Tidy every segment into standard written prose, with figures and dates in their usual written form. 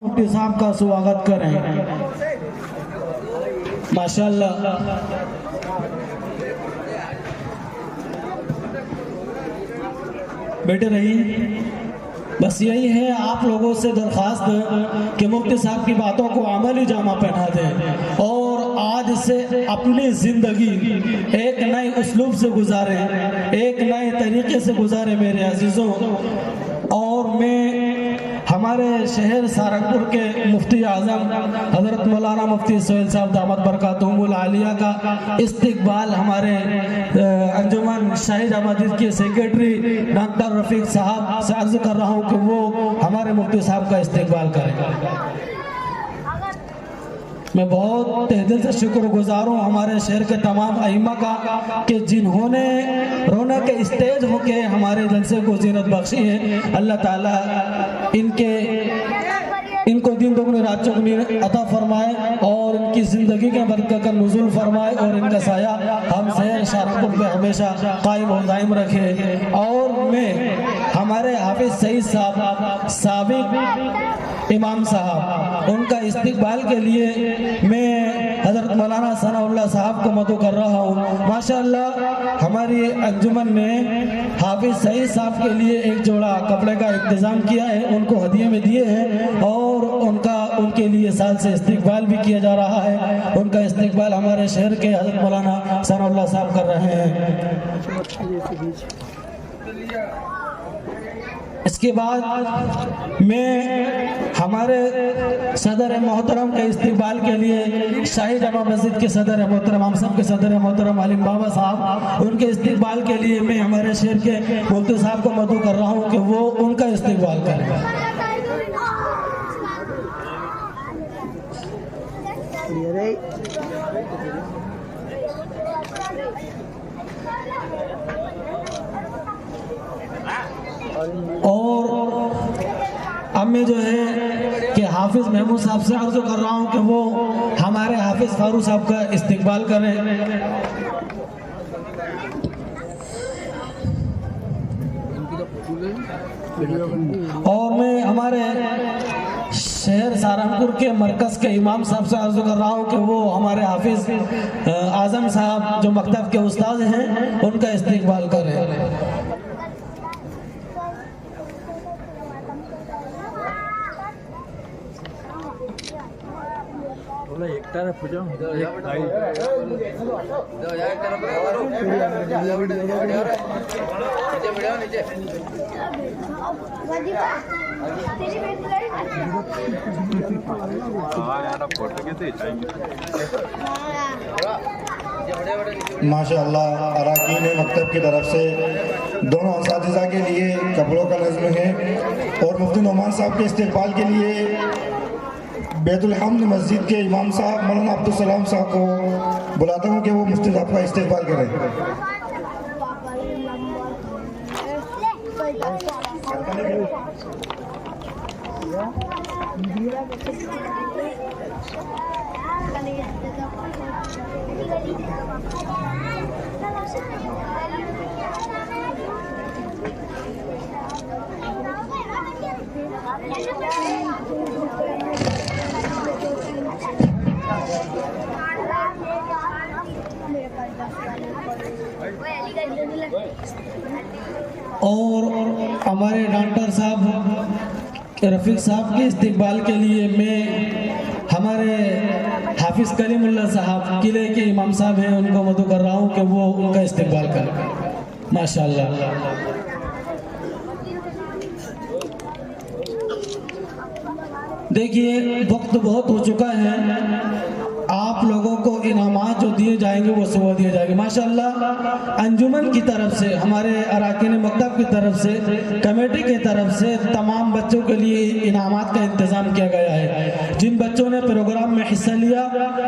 मुफ्ती साहब का स्वागत करें। माशाअल्लाह। बैठे रहिए। बस यही है, आप लोगों से दरख्वास्त कि मुफ्ती साहब की बातों को अमली जामा पहना दें और आज से अपनी ज़िंदगी एक नए उसलूब से गुजारें, एक नए तरीके से गुजारें मेरे अजीज़ों। और मैं हमारे शहर सहारनपुर के मुफ्ती आज़म हज़रत मौलाना मुफ्ती सोहेल साहब दामत बरकातुहुमुल आलिया का इस्तकबाल हमारे अंजुमन शाहिद अहमदीद के सेक्रेटरी डॉक्टर रफ़ीक साहब से अर्ज़ कर रहा हूँ कि वो हमारे मुफ्ती साहब का इस्तकबाल करें। मैं बहुत तहे दिल से शुक्रगुजार हूँ हमारे शहर के तमाम अइम्मा का कि जिन्होंने रौनक के स्टेज होके हमारे जलसे को ज़ीनत बख्शी है। अल्लाह ताला इनको दिन दोगुनी रात चौगुनी अता फरमाए और इनकी ज़िंदगी के बरकत का नुज़ुल फरमाए और इनका साया हम शहर सहारनपुर पे हमेशा कायम और दायम रखे। और मैं हमारे हाफिज़ सईद साहब साबिक इमाम साहब उनका इस्तकबाल के लिए मैं हज़रत मौलाना सनाउल्लाह साहब को मदऊ कर रहा हूँ। माशाअल्लाह हमारी अंजुमन ने हाफिज़ सईद साहब के लिए एक जोड़ा कपड़े का इंतज़ाम किया है, उनको हदिये में दिए हैं और उनके लिए साल से इस्तकबाल भी किया जा रहा है। उनका इस्तकबाल हमारे शहर के हज़रत मौलाना सनाउल्लाह साहब कर रहे हैं। इसके बाद मैं हमारे सदर मोहतरम के इस्तकबाल के लिए शाही जामा मस्जिद के सदर मोहतरम हम सब के सदर मोहतरम आलिम बाबा साहब उनके इस्तकबाल के लिए मैं हमारे शहर के मुफ्ती साहब को मदऊ कर रहा हूँ कि वो उनका इस्तकबाल करें। और अब मैं जो है कि हाफिज़ महमूद साहब से अर्ज़ कर रहा हूँ कि वो हमारे हाफिज़ फारूक साहब का इस्तकबाल करें। और मैं हमारे शहर सहारनपुर के मरकज़ के इमाम साहब से अर्ज़ कर रहा हूँ कि वो हमारे हाफिज़ आज़म साहब जो मकतब के उस्ताद हैं उनका इस्तकबाल करें। एक तरफ हो जाओ माशाअल्लाह अराकीन मकतब की तरफ से दोनों असातिज़ा के लिए कपड़ों का नज़्म है और मुफ्ती नोमान साहब के इस्तकबाल के लिए बैतुल हम्द मस्जिद के इमाम साहब मौलाना अब्दुल सलाम साहब को बुलाता हूँ कि वो मुफ्ती साहब का इस्तकबाल करें। और हमारे डॉक्टर साहब रफ़ीक साहब के इस्तकबाल के लिए मैं हमारे हाफिज़ कलीमुल्लाह साहब किले के इमाम साहब हैं उनको मदऊ कर रहा हूँ कि वो उनका इस्तकबाल करें। माशाअल्लाह। देखिए वक्त बहुत हो चुका है, आप लोगों को इनामात जो दिए जाएंगे वो सुबह दिए जाएंगे। माशाअल्लाह अंजुमन की तरफ से हमारे अराकीन मकतब की तरफ से कमेटी की तरफ से तमाम बच्चों के लिए इनामात का इंतज़ाम किया गया है। जिन बच्चों ने प्रोग्राम में हिस्सा लिया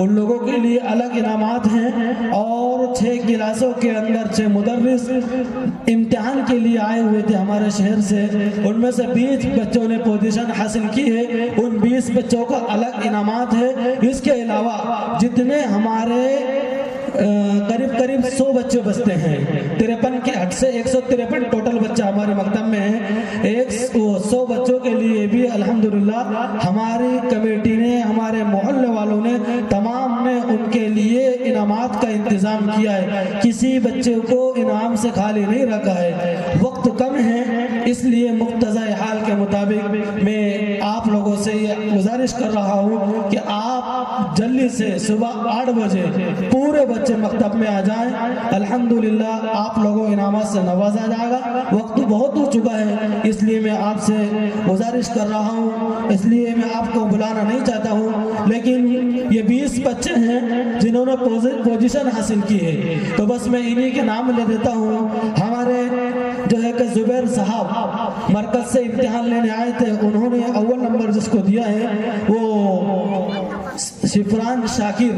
उन लोगों के लिए अलग इनामात हैं और 6 क्लासों के अंदर 6 मुदर्रिस इम्तिहान के लिए आए हुए थे हमारे शहर से, उनमें से 20 बच्चों ने पोजीशन हासिल की है। उन 20 बच्चों का अलग इनामात है। इसके अलावा जितने हमारे करीब 100 बच्चे बसते हैं। 53 के हट से 153 टोटल बच्चा हमारे मकतब में है। 100 बच्चों के लिए भी अल्हम्दुलिल्लाह हमारी कमेटी ने, हमारे मोहल्ले वालों ने, तमाम ने उनके लिए इनामात का इंतज़ाम किया है। किसी बच्चे को इनाम से खाली नहीं रखा है। वक्त कम है, इसलिए मुक्तज़ा हाल के मुताबिक मैं आप लोगों से ये गुजारिश कर रहा हूँ कि आप जल्दी से सुबह 8 बजे पूरे बच्चे मकतब में आ जाएं। अल्हम्दुलिल्लाह आप लोगों इनामात से नवाजा जाएगा। वक्त बहुत हो चुका है, इसलिए मैं आपसे गुजारिश कर रहा हूँ, इसलिए मैं आपको बुलाना नहीं चाहता हूँ, लेकिन ये 20 बच्चे हैं जिन्होंने पोजीशन हासिल की है, तो बस मैं इन्हीं के नाम ले देता हूँ। हमारे जो है कि जुबैर साहब मरकज से इम्तिहान लेने आए थे, उन्होंने अव्वल नंबर जिसको दिया है वो सिफरान शाकिर,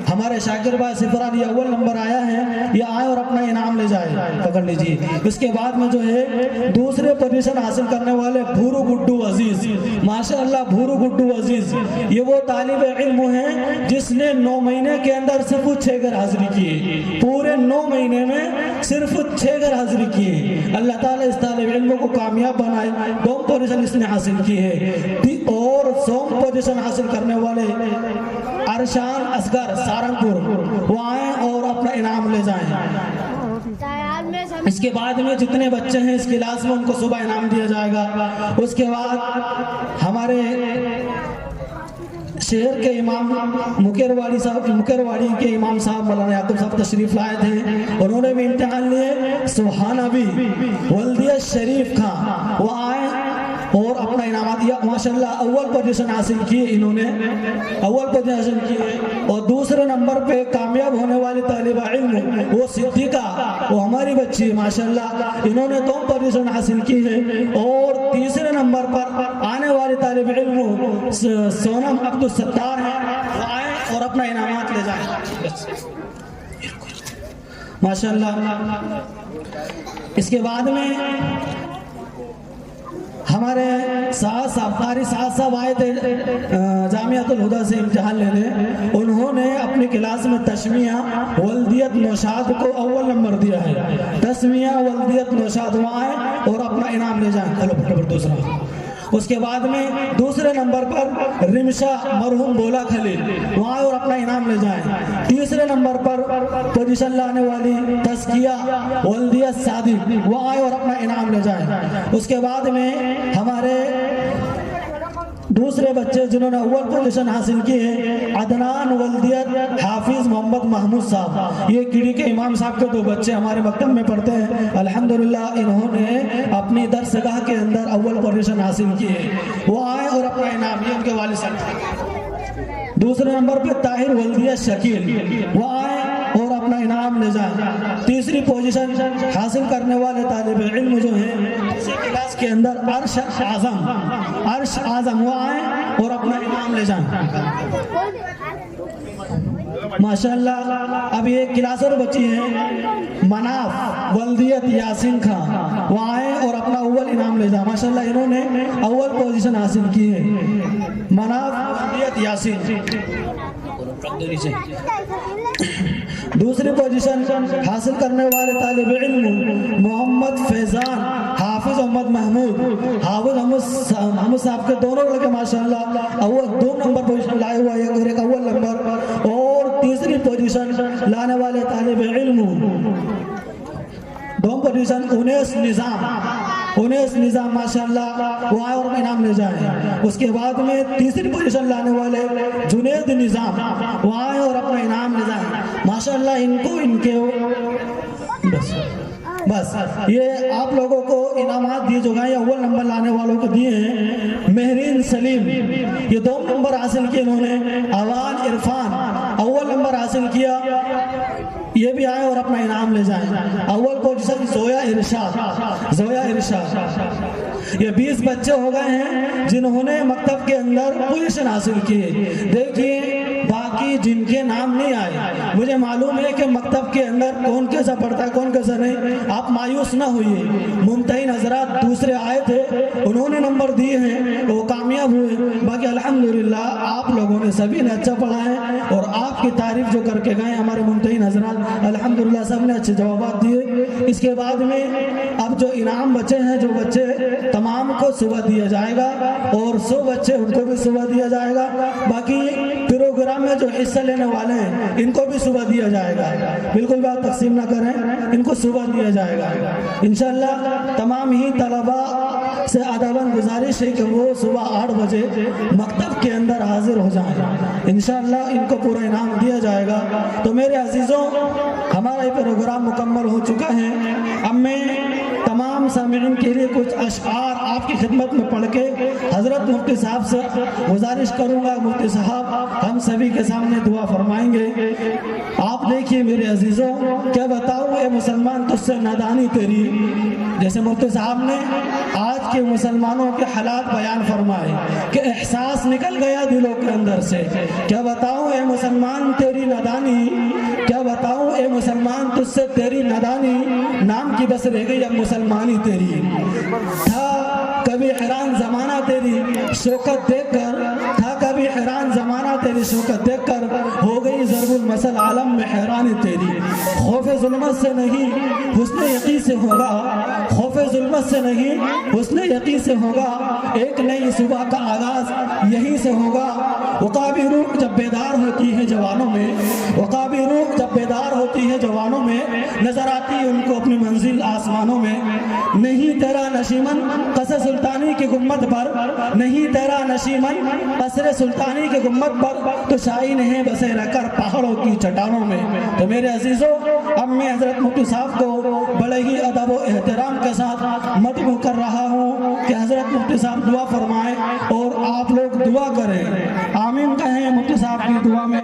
हमारे शाकिर भाई सिफरान, ये अव्वल नंबर आया है, ये आए और अपना इनाम ले जाए, पकड़ लीजिए। इसके बाद में जो है दूसरे पोजीशन हासिल करने वाले भूरू गुड्डू अजीज, माशाअल्लाह भूरू गुड्डू अजीज, ये वो तालिब इल्म है जिसने 9 महीने के अंदर सिर्फ 6 घर हाजिरी किए, पूरे 9 महीने में सिर्फ 6 घर हाजिरी किए। अल्लाह ताला इस तालिब इल्म को कामयाब बनाए। 2 पोजीशन इसने हासिल की है। और 100 पोजीशन हासिल करने वाले अरशान असगर सारंगपुर, वो आए और अपना इनाम ले जाएं। इसके बाद में जितने बच्चे हैं इस क्लास में उनको सुबह इनाम दिया जाएगा। उसके बाद हमारे शहर के इमाम मुकेरवाड़ी के इमाम साहब मौलाना याकूब साहब तशरीफ लाए थे, उन्होंने भी इम्तिहान लिए। सुभान अभी वल्दिया शरीफ खां, वो आए और अपना इनाम दिया। माशाल्लाह अव्वल पोजीशन हासिल किए इन्होंने, अव्वल पोजीशन हासिल किए। और दूसरे नंबर पे कामयाब होने वाली तालिबा इल्म वो सिद्दीका, वो हमारी बच्ची है माशाल्लाह, इन्होंने 2 पोजीशन हासिल की है। और तीसरे नंबर पर आने वाली तालिब इल्म सोनम अब्दुल सत्तार है, वो आए और अपना इनामात ले जाए माशाल्लाह। इसके बाद में हमारे कारी साहब आए थे जामियातुल हुदा से इम्तिहान लेने, उन्होंने अपनी क्लास में तस्मिया वल्दियत नौशाद को अव्वल नंबर दिया है। तस्मिया वल्दियत नौशाद वहाँ आए और अपना इनाम ले जाए। हेलो दूसरा। उसके बाद में दूसरे नंबर पर रिमशा मरहूम बोला खलील, वहाँ और अपना इनाम ले जाएं। तीसरे नंबर पर पोजीशन लाने वाली तस्किया वल्दिया सादी, वो आए और अपना इनाम ले जाएं। उसके बाद में हमारे दूसरे बच्चे जिन्होंने अव्वल पोजीशन हासिल की है, अदनान वल्दियत हाफिज मोहम्मद महमूद साहब, ये कीड़ी के इमाम साहब के 2 बच्चे हमारे मकतब में पढ़ते हैं। अल्हम्दुलिल्लाह इन्होंने अपनी दरसगाह के अंदर अव्वल पोजीशन हासिल की है, वो आए और अपना इनाम, ये उनके वालिद साहब। दूसरे नंबर पे ताहिर वल्दिया शकील, वो आए और अपना इनाम ले जाए। तीसरी पोजीशन हासिल करने वाले तालिब इल्म जो हैं इसी क्लास के अंदर अर्श आज़म, वो आए और अपना इनाम ले जाएं माशाअल्लाह। अब ये क्लास और बच्ची हैं मनाफ वल्दियत यासीन खां, वो आए और अपना अव्वल इनाम ले जाए माशाअल्लाह। इन्होंने अव्वल पोजीशन हासिल की है, मनाफ वल्दियत यासीन। दूसरी पोजीशन हासिल करने वाले तालिब इल्म मोहम्मद फैजान हाफिज मोहम्मद महमूद, हाफिज महमूद साहब के दोनों लड़के माशाअल्लाह अव्वल 2 नंबर पोजीशन लाए हुआ है और एक अव्वल नंबर। और तीसरी पोजीशन लाने वाले तालिब इल्म 2 पोजीशन उनेस निज़ाम माशाअल्लाह, वो आए और इनाम ले जाए। उसके बाद में तीसरी पोजीशन लाने वाले जुनेद निज़ाम, वो आए और अपना इनाम ले जाए माशाअल्लाह। इनके बस ये आप लोगों को इनामात दिए जो गए अव्वल नंबर लाने वालों को दिए हैं। महरीन सलीम, ये 2 नंबर हासिल किए इन्होंने। अवान इरफान अव्वल नंबर हासिल किया, ये भी आए और अपना इनाम ले जाएं। अव्वल पोजीशन जोया इरशाद, ये 20 बच्चे हो गए हैं जिन्होंने मकतब के अंदर पोजीशन हासिल की। देखिए बाकी जिनके नाम नहीं आए, मुझे मालूम है कि मकतब के अंदर कौन कैसा पढ़ता है कौन कैसा नहीं, आप मायूस ना होइए। मुमतहिन हजरात दूसरे आए थे, उन्होंने नंबर दिए हैं, वो कामयाब हुए। बाकी अल्हम्दुलिल्लाह आप लोगों ने सभी ने अच्छा पढ़ा है और आपकी तारीफ जो करके गए हमारे मुमतहिन हजरात, अल्हम्दुलिल्लाह सब ने अच्छे जवाब दिए। इसके बाद में अब जो इनाम बचे हैं, जो बच्चे तमाम को सुबह दिया जाएगा और 100 बच्चे उनको भी सुबह दिया जाएगा। बाकी प्रोग्राम में जो हिस्सा लेने वाले हैं इनको भी सुबह दिया जाएगा, बिल्कुल बात तकसीम ना करें, इनको सुबह दिया जाएगा इंशाअल्लाह। तमाम ही तलबा से अदबन गुजारिश है कि वो सुबह 8 बजे मकतब के अंदर हाजिर हो जाएं, इंशाअल्लाह इनको पूरा इनाम दिया जाएगा। तो मेरे अजीज़ों, हमारा ये प्रोग्राम मुकम्मल हो चुका है। अब मैं तमाम सामिईन के लिए कुछ अशआर आपकी खिदमत में पढ़ के हज़रत मुफ्ती साहब से गुजारिश करूँगा। मुफ्ती साहब हम सभी के सामने दुआ फरमाएंगे। आप देखिए मेरे अजीज़ों, क्या बताऊँ ए मुसलमान तुझसे नादानी तेरी, जैसे मुफ्ती साहब ने आज के मुसलमानों के हालात बयान फरमाए कि एहसास निकल गया दिलों के अंदर से। क्या बताऊँ ए मुसलमान तेरी नादानी, क्या बताऊँ ए मुसलमान तुझसे तेरी नादानी, नाम की बस रह गई अब मुसलमानी तेरी। था कभी हैरान ज़माना तेरी शौकत देखकर, था कभी हैरान ज़माना तेरी शौकत देखकर, हो गई ज़रबुल मसल आलम में हैरानी तेरी। खौफ़े ज़ुल्मत से नहीं हुस्न यक़ीन से होगा, खौफ़े ज़ुल्मत से नहीं हुस्न यक़ीन से होगा, एक नई सुबह का आगाज़ यहीं से होगा। वक़ाबी रूह जब बेदार होती है जवानों में, वक़ाबी रूह जब बेदार होती है जवानों में, नजर आती है उनको अपनी मंजिल आसमानों में। नहीं तेरा नशीमन कसर सुल्तानी की गुम्मत पर, नहीं तेरा नशीमन कसर सुल्तानी की गुम्मत पर, तो शाहीन है बसे रखकर पहाड़ों की चट्टानों में। तो मेरे अजीज़ों, अब मैं हज़रत मुफ्ती साहब को बड़े ही अदब व एहतराम के साथ मदबू कर रहा हूँ कि हज़रत मुफ्ती साहब दुआ फरमाएं और आप लोग दुआ करें, आमीन कहें मुफ्ती साहब की दुआ में।